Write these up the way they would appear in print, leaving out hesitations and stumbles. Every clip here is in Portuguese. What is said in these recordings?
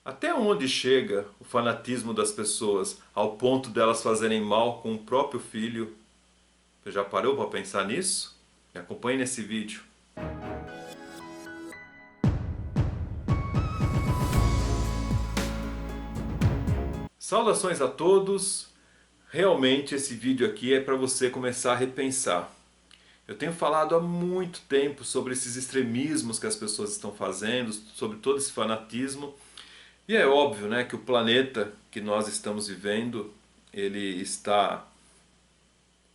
Até onde chega o fanatismo das pessoas ao ponto delas fazerem mal com o próprio filho? Você já parou para pensar nisso? Me acompanhe nesse vídeo. Saudações a todos! Realmente esse vídeo aqui é para você começar a repensar. Eu tenho falado há muito tempo sobre esses extremismos que as pessoas estão fazendo, sobre todo esse fanatismo. E é óbvio, né, que o planeta que nós estamos vivendo, ele está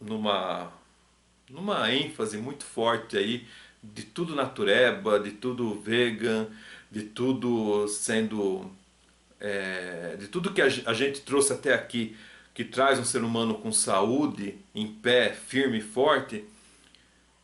numa, numa ênfase muito forte aí de tudo natureba, de tudo vegan, de tudo sendo de tudo que a gente trouxe até aqui, que traz um ser humano com saúde, em pé, firme e forte,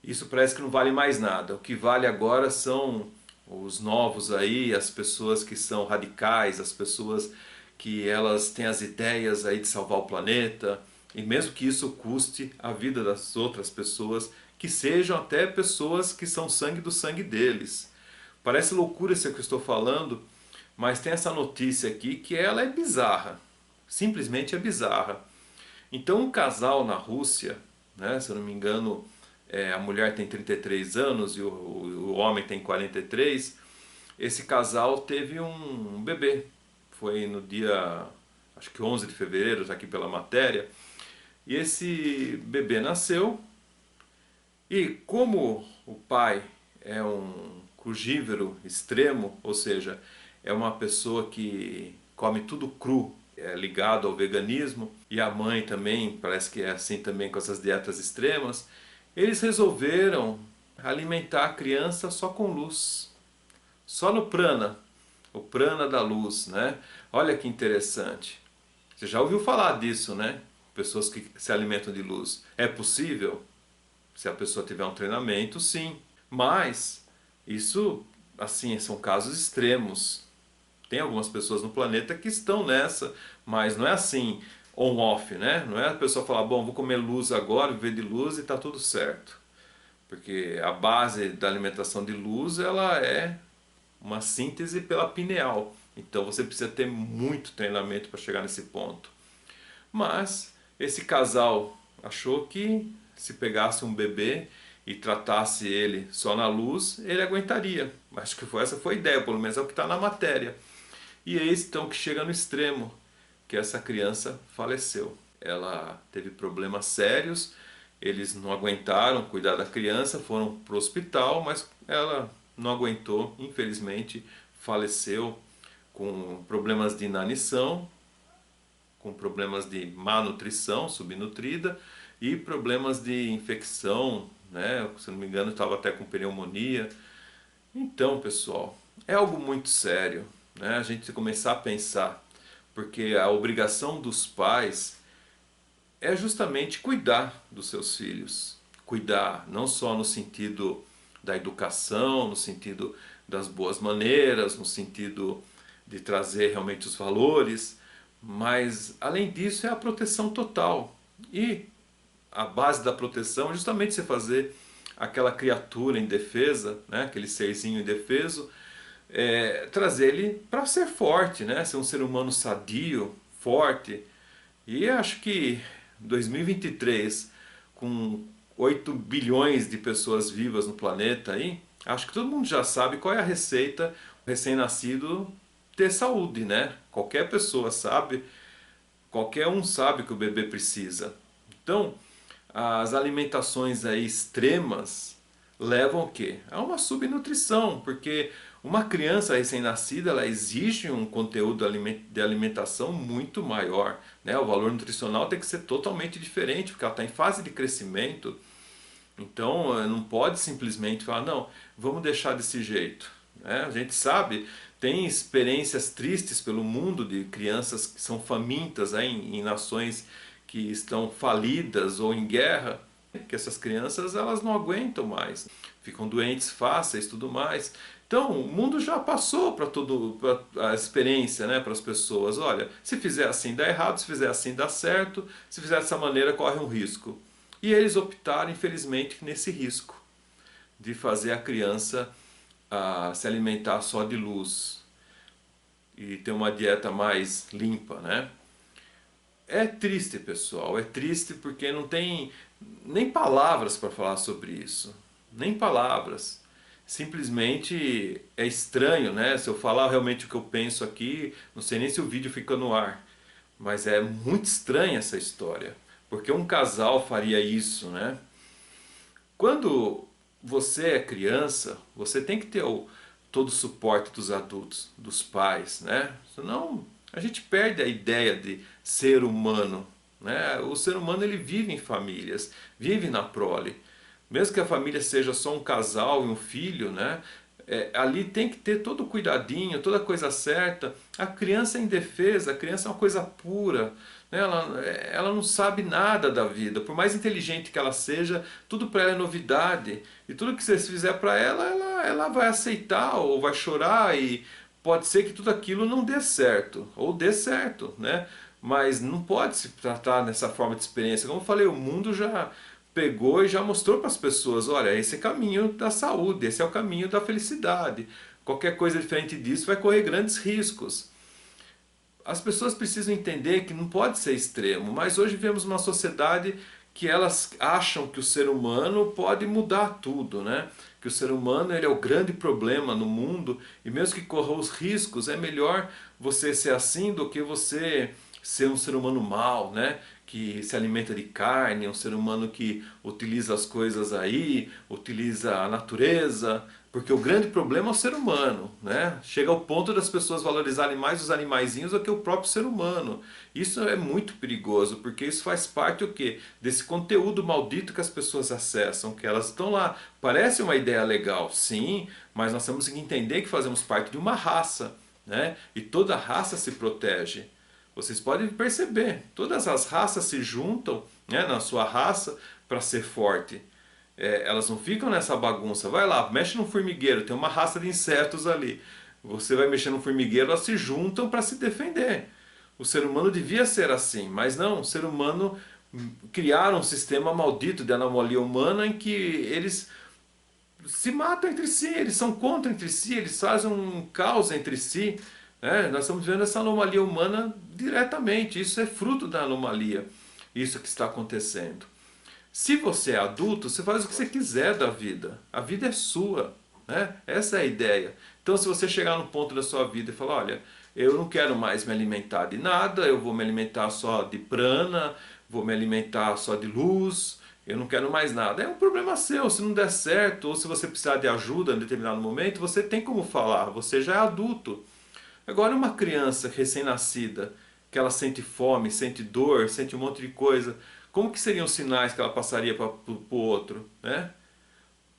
isso parece que não vale mais nada. O que vale agora são os novos aí, as pessoas que são radicais, as pessoas que elas têm as ideias aí de salvar o planeta, e mesmo que isso custe a vida das outras pessoas, que sejam até pessoas que são sangue do sangue deles. Parece loucura isso que eu estou falando, mas tem essa notícia aqui que ela é bizarra. Simplesmente é bizarra. Então um casal na Rússia, né, se eu não me engano, a mulher tem 33 anos e o homem tem 43, esse casal teve um bebê. Foi no dia, acho que 11 de fevereiro, está aqui pela matéria. E esse bebê nasceu e como o pai é um crugívoro extremo, ou seja, é uma pessoa que come tudo cru, é ligado ao veganismo, e a mãe também parece que é assim também com essas dietas extremas, eles resolveram alimentar a criança só com luz, só no prana, o prana da luz, né? Olha que interessante. Você já ouviu falar disso, né? Pessoas que se alimentam de luz. É possível? Se a pessoa tiver um treinamento, sim. Mas isso, assim, são casos extremos. Tem algumas pessoas no planeta que estão nessa, mas não é assim on-off, né? Não é a pessoa falar, bom, vou comer luz agora, viver de luz e está tudo certo. Porque a base da alimentação de luz, ela é uma síntese pela pineal. Então você precisa ter muito treinamento para chegar nesse ponto. Mas esse casal achou que se pegasse um bebê e tratasse ele só na luz, ele aguentaria. Acho que essa foi a ideia, pelo menos é o que está na matéria. E eis então que chega no extremo, que essa criança faleceu. Ela teve problemas sérios, eles não aguentaram cuidar da criança, foram para o hospital, mas ela não aguentou, infelizmente faleceu com problemas de inanição, com problemas de má nutrição, subnutrida, e problemas de infecção, né? Se não me engano estava até com pneumonia. Então, pessoal, é algo muito sério, né? A gente começar a pensar, porque a obrigação dos pais é justamente cuidar dos seus filhos. Cuidar não só no sentido da educação, no sentido das boas maneiras, no sentido de trazer realmente os valores, mas além disso é a proteção total. E a base da proteção é justamente você fazer aquela criatura indefesa, né, aquele serzinho indefeso, trazer ele para ser forte, né, ser um ser humano sadio, forte. E acho que 2023, com 8 bilhões de pessoas vivas no planeta aí, acho que todo mundo já sabe qual é a receita do recém-nascido ter saúde, né? Qualquer pessoa sabe, qualquer um sabe que o bebê precisa. Então, as alimentações aí extremas levam o quê? A uma subnutrição, porque uma criança recém-nascida ela exige um conteúdo de alimentação muito maior, né? O valor nutricional tem que ser totalmente diferente, porque ela está em fase de crescimento. Então não pode simplesmente falar, não, vamos deixar desse jeito, né? A gente sabe, tem experiências tristes pelo mundo de crianças que são famintas, né, em nações que estão falidas ou em guerra, que essas crianças elas não aguentam mais, ficam doentes fáceis, tudo mais. Então o mundo já passou para a experiência, né, para as pessoas. Olha, se fizer assim dá errado, se fizer assim dá certo, se fizer dessa maneira corre um risco. E eles optaram, infelizmente, nesse risco de fazer a criança se alimentar só de luz. e ter uma dieta mais limpa, né? É triste, pessoal, é triste porque não tem nem palavras para falar sobre isso, nem palavras. Simplesmente é estranho, né? Se eu falar realmente o que eu penso aqui, não sei nem se o vídeo fica no ar, mas é muito estranha essa história, porque um casal faria isso, né? Quando você é criança, você tem que ter todo o suporte dos adultos, dos pais, né? Senão a gente perde a ideia de ser humano, né? O ser humano ele vive em famílias, vive na prole. Mesmo que a família seja só um casal e um filho, né? Ali tem que ter todo o cuidadinho, toda a coisa certa. A criança é indefesa, a criança é uma coisa pura, né? Ela não sabe nada da vida. Por mais inteligente que ela seja, tudo para ela é novidade. E tudo que você fizer para ela, ela vai aceitar ou vai chorar e pode ser que tudo aquilo não dê certo, ou dê certo, né? Mas não pode se tratar nessa forma de experiência. Como eu falei, o mundo já pegou e já mostrou para as pessoas, olha, esse é o caminho da saúde, esse é o caminho da felicidade. Qualquer coisa diferente disso vai correr grandes riscos. As pessoas precisam entender que não pode ser extremo, mas hoje vivemos uma sociedade que elas acham que o ser humano pode mudar tudo, né? Que o ser humano ele é o grande problema no mundo e mesmo que corra os riscos, é melhor você ser assim do que você ser um ser humano mau, né? Que se alimenta de carne, um ser humano que utiliza as coisas aí, utiliza a natureza, porque o grande problema é o ser humano, né? Chega ao ponto das pessoas valorizarem mais os animaizinhos do que o próprio ser humano. Isso é muito perigoso, porque isso faz parte o quê? Desse conteúdo maldito que as pessoas acessam, que elas estão lá. Parece uma ideia legal, sim, mas nós temos que entender que fazemos parte de uma raça, né? E toda raça se protege. Vocês podem perceber, todas as raças se juntam, né, na sua raça para ser forte. Elas não ficam nessa bagunça. Vai lá, mexe no formigueiro, tem uma raça de insetos ali. Você vai mexer no formigueiro, elas se juntam para se defender. O ser humano devia ser assim, mas não, o ser humano criaram um sistema maldito de anomalia humana em que eles se matam entre si, eles são contra entre si, eles fazem um caos entre si. Nós estamos vendo essa anomalia humana diretamente, isso é fruto da anomalia, isso que está acontecendo. Se você é adulto, você faz o que você quiser da vida, a vida é sua, né? Essa é a ideia. Então se você chegar no ponto da sua vida e falar, olha, eu não quero mais me alimentar de nada, eu vou me alimentar só de prana, vou me alimentar só de luz, eu não quero mais nada. É um problema seu, se não der certo, ou se você precisar de ajuda em determinado momento, você tem como falar, você já é adulto. Agora uma criança recém-nascida, que ela sente fome, sente dor, sente um monte de coisa, como que seriam os sinais que ela passaria para o outro, né?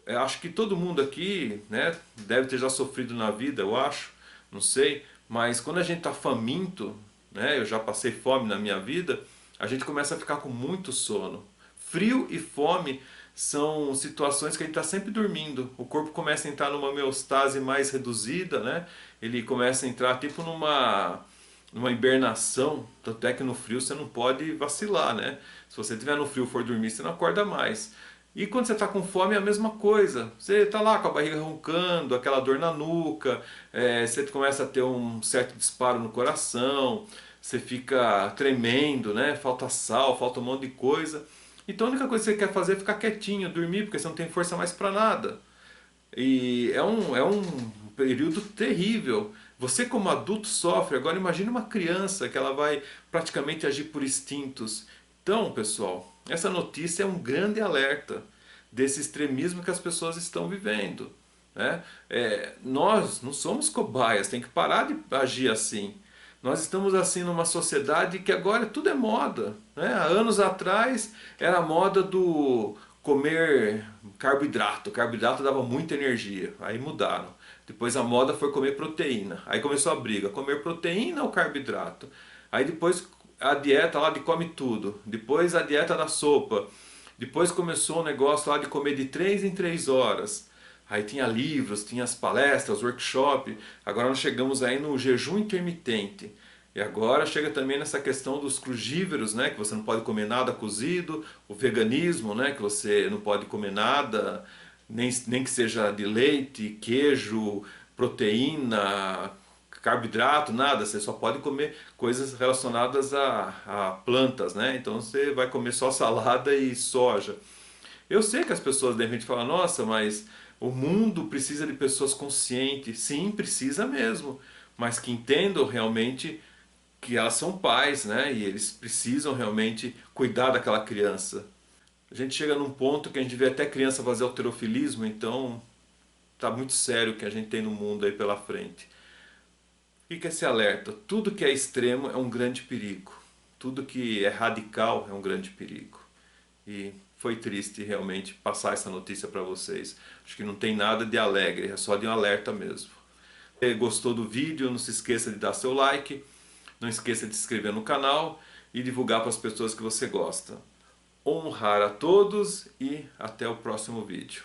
Eu acho que todo mundo aqui, né, deve ter já sofrido na vida, eu acho, não sei, mas quando a gente está faminto, né, eu já passei fome na minha vida, a gente começa a ficar com muito sono. Frio e fome são situações que a gente está sempre dormindo. O corpo começa a entrar numa homeostase mais reduzida, né? Ele começa a entrar tipo numa hibernação. Tanto é que no frio você não pode vacilar, né? Se você estiver no frio e for dormir, você não acorda mais. E quando você está com fome é a mesma coisa. Você está lá com a barriga roncando, aquela dor na nuca, você começa a ter um certo disparo no coração, você fica tremendo, né? Falta sal, falta um monte de coisa. Então a única coisa que você quer fazer é ficar quietinho, dormir, porque você não tem força mais para nada. E é um período terrível. Você como adulto sofre, agora imagine uma criança que ela vai praticamente agir por instintos. Então, pessoal, essa notícia é um grande alerta desse extremismo que as pessoas estão vivendo, né? Nós não somos cobaias, tem que parar de agir assim. Nós estamos assim numa sociedade que agora tudo é moda, né? Há anos atrás era a moda do comer carboidrato. Carboidrato dava muita energia, aí mudaram. Depois a moda foi comer proteína. Aí começou a briga, comer proteína ou carboidrato. Aí depois a dieta lá de come tudo. Depois a dieta da sopa. Depois começou o negócio lá de comer de 3 em 3 horas. Aí tinha livros, tinha as palestras, workshop. Agora nós chegamos aí no jejum intermitente. E agora chega também nessa questão dos crugíveros, né? Que você não pode comer nada cozido. O veganismo, né? Que você não pode comer nada, nem que seja de leite, queijo, proteína, carboidrato, nada, você só pode comer coisas relacionadas a plantas, né? Então você vai comer só salada e soja. Eu sei que as pessoas de repente falam, nossa, mas o mundo precisa de pessoas conscientes. Sim, precisa mesmo, mas que entendam realmente que elas são pais, né? E eles precisam realmente cuidar daquela criança. A gente chega num ponto que a gente vê até criança fazer halterofilismo, então tá muito sério o que a gente tem no mundo aí pela frente. Fica esse alerta, tudo que é extremo é um grande perigo. Tudo que é radical é um grande perigo. E foi triste realmente passar essa notícia para vocês. Acho que não tem nada de alegre, é só de um alerta mesmo. Se gostou do vídeo, não se esqueça de dar seu like, não esqueça de se inscrever no canal e divulgar para as pessoas que você gosta. Honrar a todos e até o próximo vídeo.